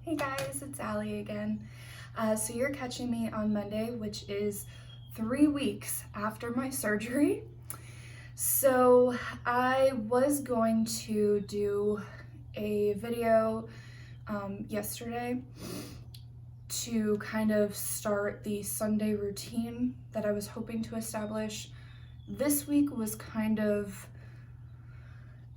Hey guys, it's Allie again. So you're catching me on Monday, which is 3 weeks after my surgery. So I was going to do a video yesterday to kind of start the Sunday routine that I was hoping to establish. This week was kind of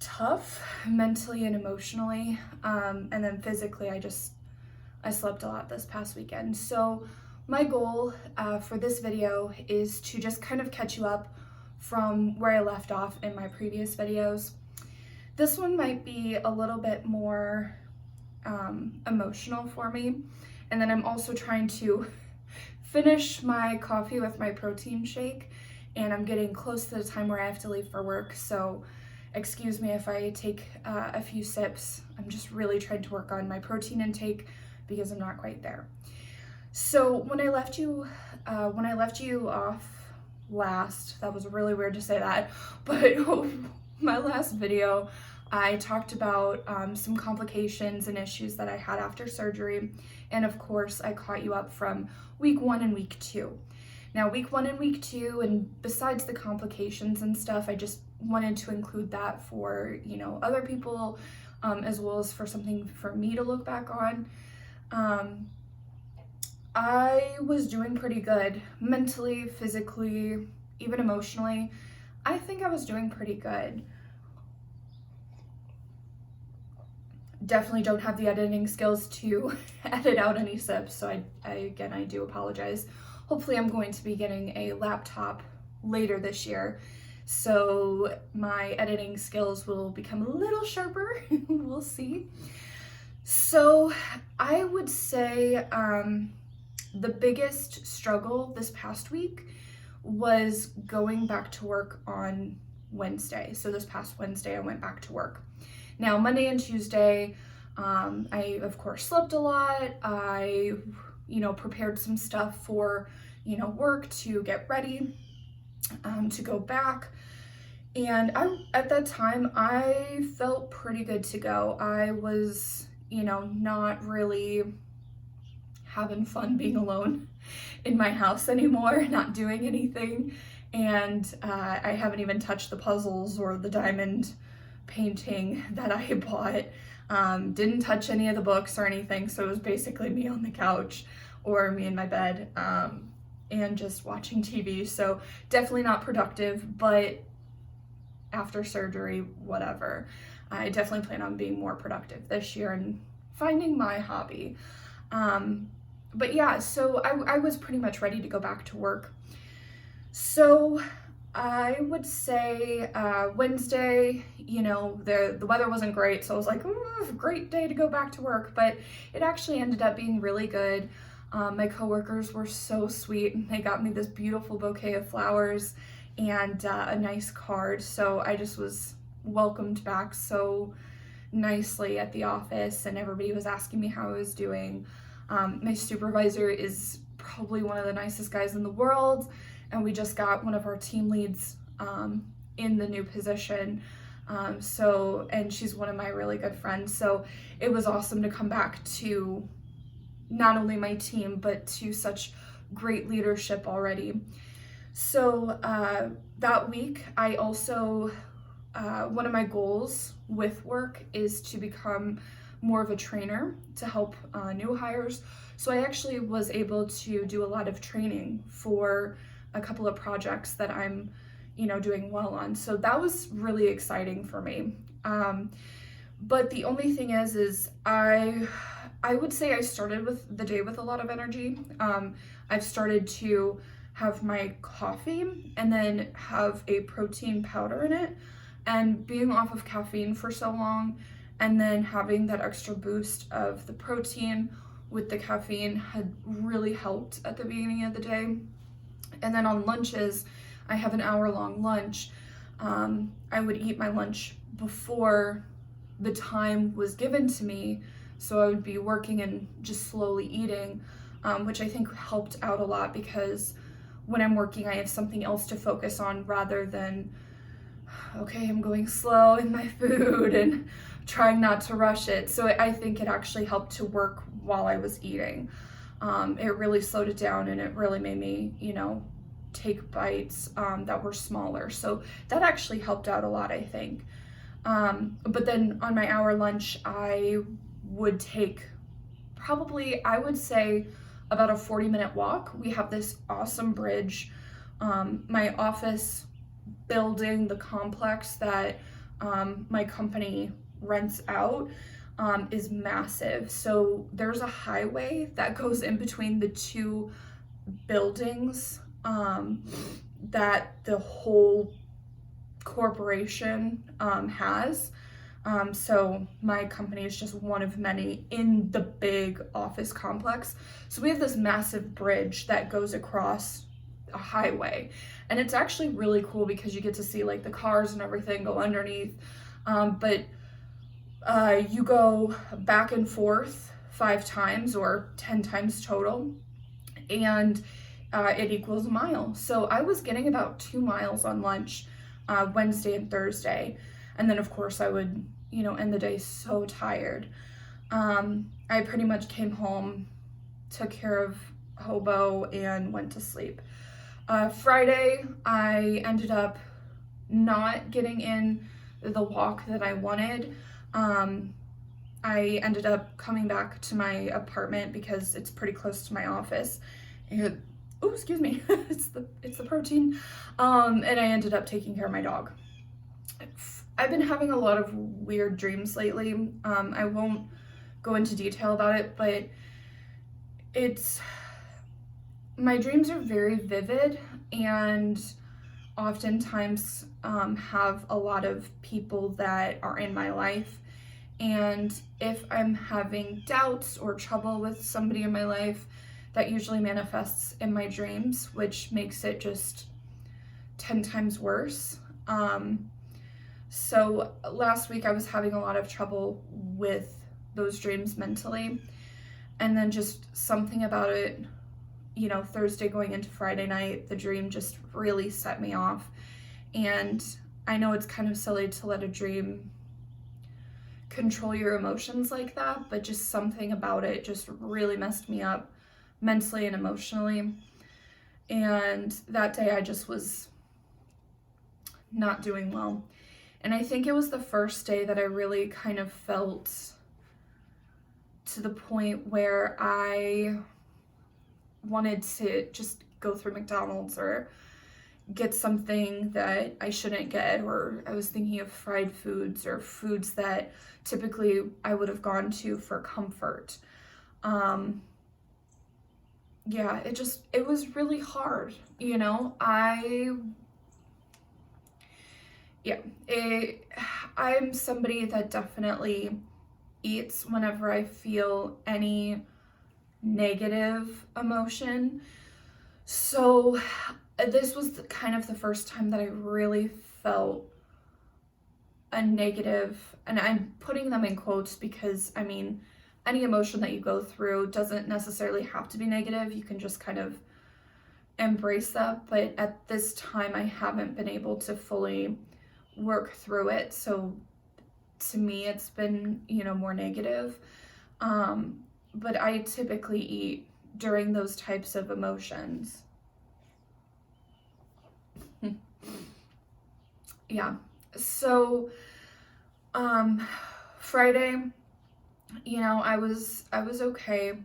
tough mentally and emotionally, and then physically I slept a lot this past weekend. So my goal for this video is to just kind of catch you up from where I left off in my previous videos. This one might be a little bit more emotional for me, and then I'm also trying to finish my coffee with my protein shake, and I'm getting close to the time where I have to leave for work, so excuse me if I take a few sips. I'm just really trying to work on my protein intake because I'm not quite there. So when I left you off last, that was really weird to say that, but my last video, I talked about some complications and issues that I had after surgery, and of course I caught you up from week 1 and week 2. Now week 1 and week 2, and besides the complications and stuff, I just wanted to include that for, other people, as well as for something for me to look back on. I was doing pretty good mentally, physically, even emotionally. I think I was doing pretty good. Definitely don't have the editing skills to edit out any sips, so I do apologize. Hopefully I'm going to be getting a laptop later this year, so my editing skills will become a little sharper. We'll see. So I would say the biggest struggle this past week was going back to work on Wednesday. So this past Wednesday I went back to work. Now Monday and Tuesday, I of course slept a lot. I prepared some stuff for work to get ready to go back, and at that time I felt pretty good to go. I was not really having fun being alone in my house anymore, not doing anything, and I haven't even touched the puzzles or the diamond painting that I bought. Didn't touch any of the books or anything, so it was basically me on the couch or me in my bed and just watching TV. So definitely not productive, but after surgery, whatever. I definitely plan on being more productive this year and finding my hobby. But yeah, so I was pretty much ready to go back to work. So I would say Wednesday, the weather wasn't great, so I was like, great day to go back to work, but it actually ended up being really good. My coworkers were so sweet, and they got me this beautiful bouquet of flowers and a nice card, so I just was welcomed back so nicely at the office, and everybody was asking me how I was doing. My supervisor is probably one of the nicest guys in the world, and we just got one of our team leads in the new position. And she's one of my really good friends. So it was awesome to come back to not only my team, but to such great leadership already. So that week, I also, one of my goals with work is to become more of a trainer to help new hires. So I actually was able to do a lot of training for a couple of projects that I'm, doing well on. So that was really exciting for me. But the only thing is I would say I started with the day with a lot of energy. I've started to have my coffee and then have a protein powder in it, and being off of caffeine for so long and then having that extra boost of the protein with the caffeine had really helped at the beginning of the day. And then on lunches, I have an hour-long lunch. I would eat my lunch before the time was given to me, so I would be working and just slowly eating, which I think helped out a lot because when I'm working, I have something else to focus on rather than, okay, I'm going slow in my food and trying not to rush it. So I think it actually helped to work while I was eating. It really slowed it down, and it really made me, take bites that were smaller. So that actually helped out a lot, I think. But then on my hour lunch, I would take probably, I would say, about a 40-minute walk. We have this awesome bridge. My office building, the complex that my company rents out, is massive. So there's a highway that goes in between the two buildings that the whole corporation has. So my company is just one of many in the big office complex. So we have this massive bridge that goes across a highway, and it's actually really cool because you get to see like the cars and everything go underneath. But you go back and forth 5 times or 10 times total, and it equals a mile. So I was getting about 2 miles on lunch Wednesday and Thursday. And then of course I would, end the day so tired. I pretty much came home, took care of Hobo, and went to sleep. Friday, I ended up not getting in the walk that I wanted. I ended up coming back to my apartment because it's pretty close to my office. And, oh, excuse me, it's the protein. And I ended up taking care of my dog. I've been having a lot of weird dreams lately. I won't go into detail about it, but my dreams are very vivid, and oftentimes have a lot of people that are in my life. And if I'm having doubts or trouble with somebody in my life, that usually manifests in my dreams, which makes it just 10 times worse. So last week I was having a lot of trouble with those dreams mentally, and then just something about it, Thursday going into Friday night, the dream just really set me off. And I know it's kind of silly to let a dream control your emotions like that, but just something about it just really messed me up mentally and emotionally. And that day I just was not doing well. And I think it was the first day that I really kind of felt to the point where I wanted to just go through McDonald's or get something that I shouldn't get, or I was thinking of fried foods or foods that typically I would have gone to for comfort. Yeah, it was really hard, I'm somebody that definitely eats whenever I feel any negative emotion. So this was kind of the first time that I really felt a negative, and I'm putting them in quotes because, any emotion that you go through doesn't necessarily have to be negative. You can just kind of embrace that. But at this time, I haven't been able to fully work through it. So to me, it's been, more negative. But I typically eat during those types of emotions. Yeah. So, Friday, I was okay,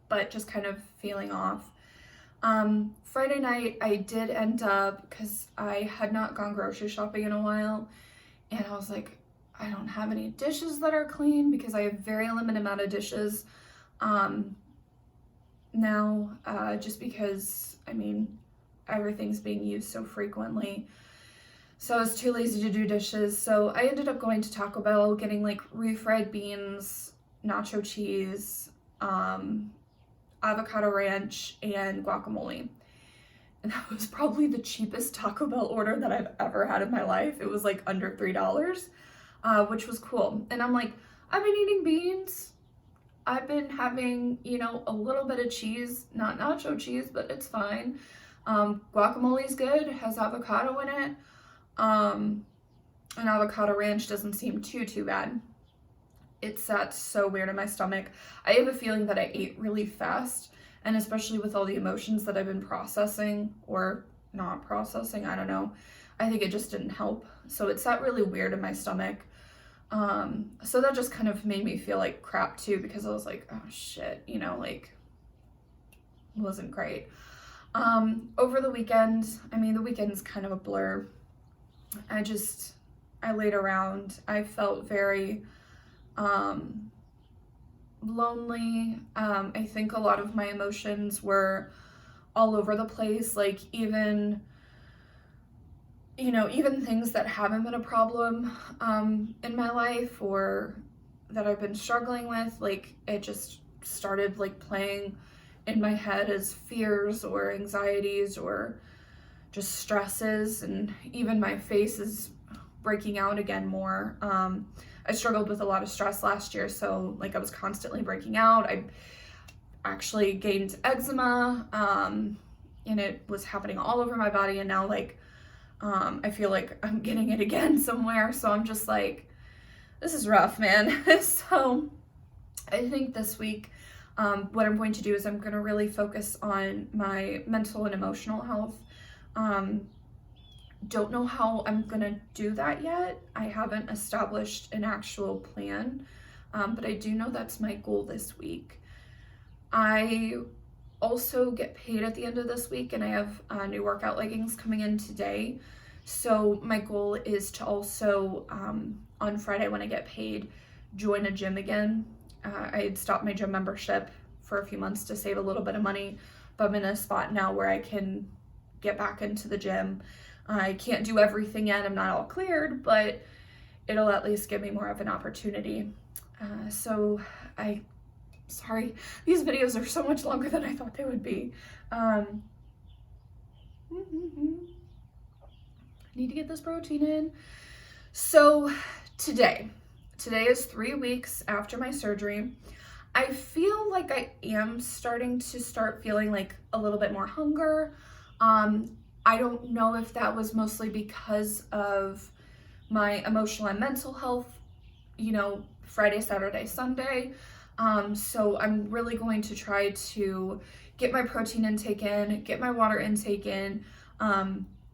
but just kind of feeling off. Friday night, I did end up, because I had not gone grocery shopping in a while, and I was like, I don't have any dishes that are clean because I have very limited amount of dishes now, just because, everything's being used so frequently. So I was too lazy to do dishes. So I ended up going to Taco Bell, getting like refried beans, nacho cheese, avocado ranch, and guacamole. And that was probably the cheapest Taco Bell order that I've ever had in my life. It was like under $3, which was cool. And I'm like, I've been eating beans. I've been having, a little bit of cheese, not nacho cheese, but it's fine. Guacamole is good, it has avocado in it. And avocado ranch doesn't seem too bad. It sat so weird in my stomach. I have a feeling that I ate really fast, and especially with all the emotions that I've been processing or not processing, I don't know. I think it just didn't help. So it sat really weird in my stomach. So that just kind of made me feel like crap too, because I was like, oh shit, you know, like, it wasn't great. Over the weekend, I mean, the weekend's kind of a blur. I laid around. I felt very, lonely. I think a lot of my emotions were all over the place, like even things that haven't been a problem in my life or that I've been struggling with, like it just started like playing in my head as fears or anxieties or just stresses, and even my face is breaking out again more. I struggled with a lot of stress last year, so like I was constantly breaking out. I actually gained eczema, and it was happening all over my body, and now like I feel like I'm getting it again somewhere, so I'm just like, this is rough, man. So I think this week what I'm going to do is I'm going to really focus on my mental and emotional health. Don't know how I'm going to do that yet. I haven't established an actual plan, but I do know that's my goal this week. I also get paid at the end of this week, and I have new workout leggings coming in today. So my goal is to also, on Friday when I get paid, join a gym again. I had stopped my gym membership for a few months to save a little bit of money, but I'm in a spot now where I can get back into the gym. I can't do everything yet. I'm not all cleared, but it'll at least give me more of an opportunity. Sorry, these videos are so much longer than I thought they would be. I need to get this protein in. So today is 3 weeks after my surgery. I feel like I am starting to feeling like a little bit more hunger. I don't know if that was mostly because of my emotional and mental health, Friday, Saturday, Sunday. So I'm really going to try to get my protein intake in, get my water intake in,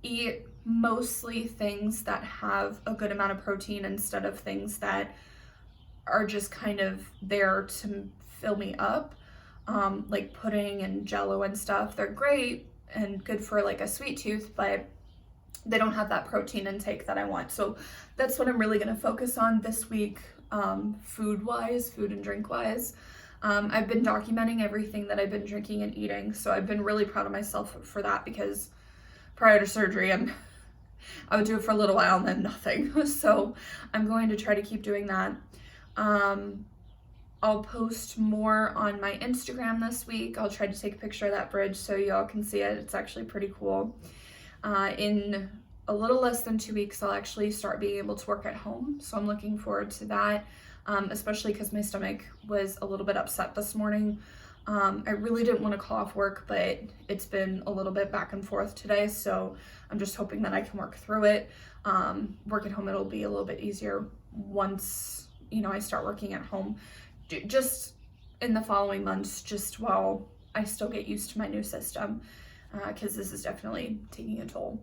eat mostly things that have a good amount of protein instead of things that are just kind of there to fill me up, like pudding and Jello and stuff. They're great and good for like a sweet tooth, but they don't have that protein intake that I want. So that's what I'm really going to focus on this week, food and drink wise. I've been documenting everything that I've been drinking and eating, so I've been really proud of myself for that, because prior to surgery I would do it for a little while and then nothing. So I'm going to try to keep doing that. I'll post more on my Instagram this week. I'll try to take a picture of that bridge so y'all can see it. It's actually pretty cool. In a little less than 2 weeks, I'll actually start being able to work at home. So I'm looking forward to that, especially because my stomach was a little bit upset this morning. I really didn't want to call off work, but it's been a little bit back and forth today. So I'm just hoping that I can work through it. Work at home, it'll be a little bit easier once, I start working at home. Just in the following months, just while I still get used to my new system, because this is definitely taking a toll.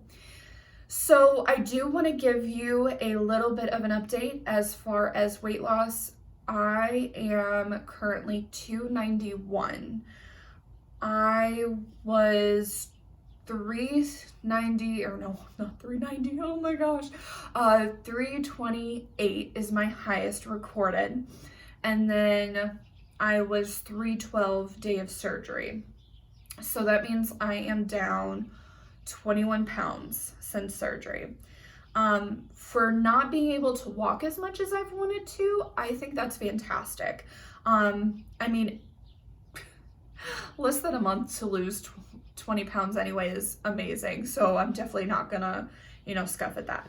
So I do want to give you a little bit of an update as far as weight loss. I am currently 291. I was 390, or no, not 390, oh my gosh. 328 is my highest recorded. And then I was 312 day of surgery. So that means I am down 21 pounds since surgery. For not being able to walk as much as I've wanted to, I think that's fantastic. I mean, less than a month to lose 20 pounds anyway is amazing. So I'm definitely not gonna, scuff at that.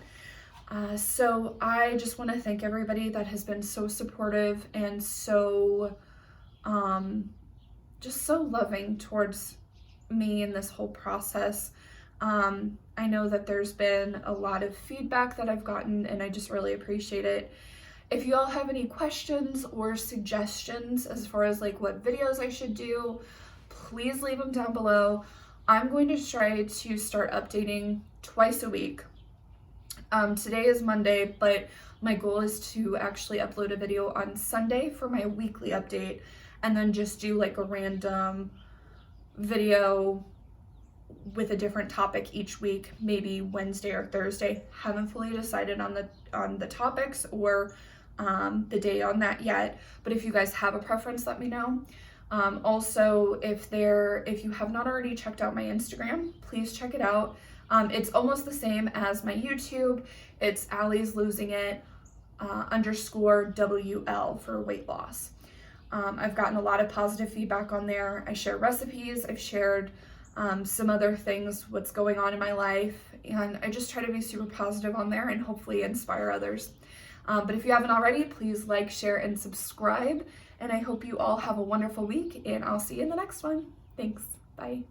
So I just want to thank everybody that has been so supportive and so, just so loving towards me in this whole process. I know that there's been a lot of feedback that I've gotten, and I just really appreciate it. If you all have any questions or suggestions as far as like what videos I should do, please leave them down below. I'm going to try to start updating twice a week. Today is Monday, but my goal is to actually upload a video on Sunday for my weekly update, and then just do like a random video with a different topic each week, maybe Wednesday or Thursday. Haven't fully decided on the topics or the day on that yet, but if you guys have a preference, let me know. Also, if you have not already checked out my Instagram, please check it out. It's almost the same as my YouTube. It's Allie's Losing It _WL for weight loss. I've gotten a lot of positive feedback on there. I share recipes. I've shared some other things, what's going on in my life, and I just try to be super positive on there and hopefully inspire others. But if you haven't already, please like, share, and subscribe, and I hope you all have a wonderful week, and I'll see you in the next one. Thanks. Bye.